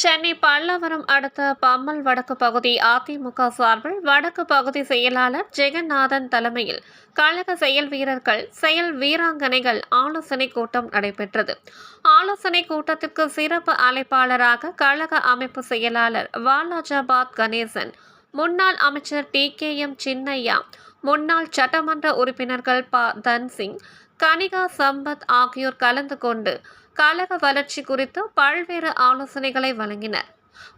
சென்னை பல்லாவரம் அடுத்த பம்மல் வடக்கு பகுதி அதிமுக சார்பில் வடக்கு பகுதி செயலாளர் ஜெகநாதன் தலைமையில் கழக செயல் வீரர்கள் செயல் வீராங்கனைகள் ஆலோசனை கூட்டம் நடைபெற்றது. ஆலோசனை கூட்டத்திற்கு சிறப்பு அழைப்பாளராக கழக அமைப்பு செயலாளர் வாலாஜாபாத் கணேசன், முன்னாள் அமைச்சர் TKM சின்னையா, முன்னாள் சட்டமன்ற உறுப்பினர்கள் தன்சிங், கனிகா சம்பத் ஆகியோர் கலந்து கொண்டு கழக வளர்ச்சி குறித்து பல்வேறு ஆலோசனைகளை வழங்கினர்.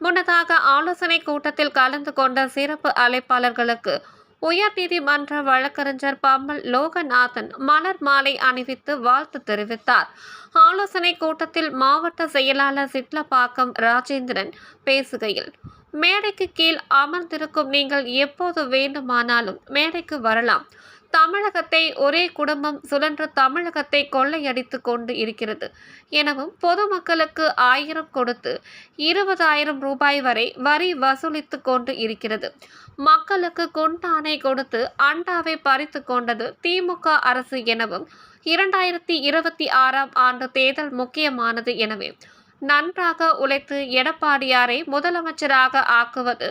முன்னதாக ஆலோசனை கூட்டத்தில் கலந்து கொண்ட சிறப்பு அழைப்பாளர்களுக்கு உயர்நீதிமன்ற வழக்கறிஞர் பம்மல் லோகநாதன் மலர் மாலை அணிவித்து வாழ்த்து தெரிவித்தார். ஆலோசனை கூட்டத்தில் மாவட்ட செயலாளர் சிட்லப்பாக்கம் ராஜேந்திரன் பேசுகையில், மேடைக்கு கீழ் அமர்ந்திருக்கும் நீங்கள் எப்போது வேண்டுமானாலும் மேடைக்கு வரலாம். தமிழகத்தை ஒரே குடும்பம் சுழன்று தமிழகத்தை கொள்ளையடித்து கொண்டு இருக்கிறது எனவும், பொதுமக்களுக்கு 1000 கொடுத்து 20,000 ரூபாய் வரை வரி வசூலித்து கொண்டு இருக்கிறது. மக்களுக்கு குண்டானை கொடுத்து அண்டாவை பறித்து கொண்டது திமுக அரசு எனவும், 2026ஆம் ஆண்டு தேர்தல் முக்கியமானது எனவே நன்றாக உழைத்து எடப்பாடியாரை முதலமைச்சராக ஆக்குவது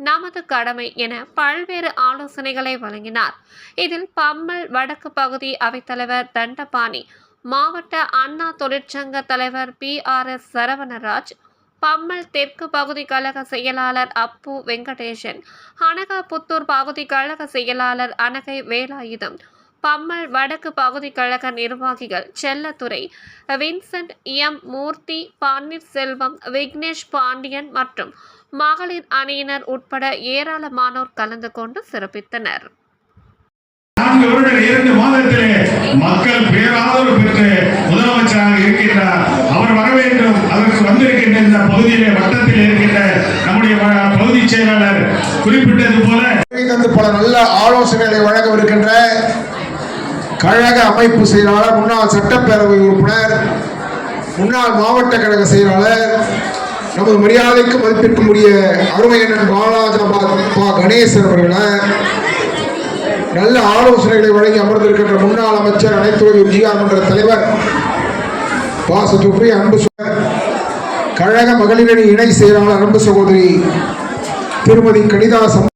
நமது கடமை என பல்வேறு ஆலோசனைகளை வழங்கினார். இதில் பம்மல் வடக்கு பகுதி அவைத்தலைவர் தண்டபாணி, மாவட்ட அண்ணா தொழிற்சங்க தலைவர் PRS சரவணராஜ், பம்மல் தெற்கு பகுதி கழக செயலாளர் அப்பு வெங்கடேசன், அனகாபுத்தூர் பகுதி கழக செயலாளர் அனகை வேலாயுதம், பம்மல் வடக்கு பகுதி கழக நிர்வாகிகள் செல்லத்துறை, வின்சென்ட் M மூர்த்தி, பன்னீர்செல்வம், விக்னேஷ் பாண்டியன் மற்றும் மகளிர் அணியினர் உட்பட ஏராளமானோர் கலந்து கொண்டு சிறப்பித்தனர். 4 வருட 2 மாதத்திலே மக்கள் பேராதரவு பெற்று முதலமைச்சராக இருக்கின்றார். அவர் வர வேண்டும். அதற்கு வந்திருக்கின்ற இந்த பகுதியிலே வட்டத்தில் இருக்கின்ற நம்முடைய பகுதி செயலாளர் குறிப்பிட்டது போல பல நல்ல ஆலோசனைகளை வழங்கவிருக்கின்ற கழக அமைப்பு செயலாளர், முன்னாள் சட்டப்பேரவை உறுப்பினர், முன்னாள் மாவட்ட கழக செயலாளர், நமது மரியாதைக்கு மதிப்பிற்குரிய அருமையண்ணன் வாலாஜாபாத் கணேசன் அவர்களை நல்ல ஆலோசனைகளை வழங்கி அமர்ந்திருக்கின்ற முன்னாள் அமைச்சர், அனைத்துறை ஜிஆர் மன்ற தலைவர் பாசத்துக்குரிய அன்பு கழக மகளிரணி இணை செயலாளர் அன்பு சகோதரி திருமதி கனிதா சம்பத்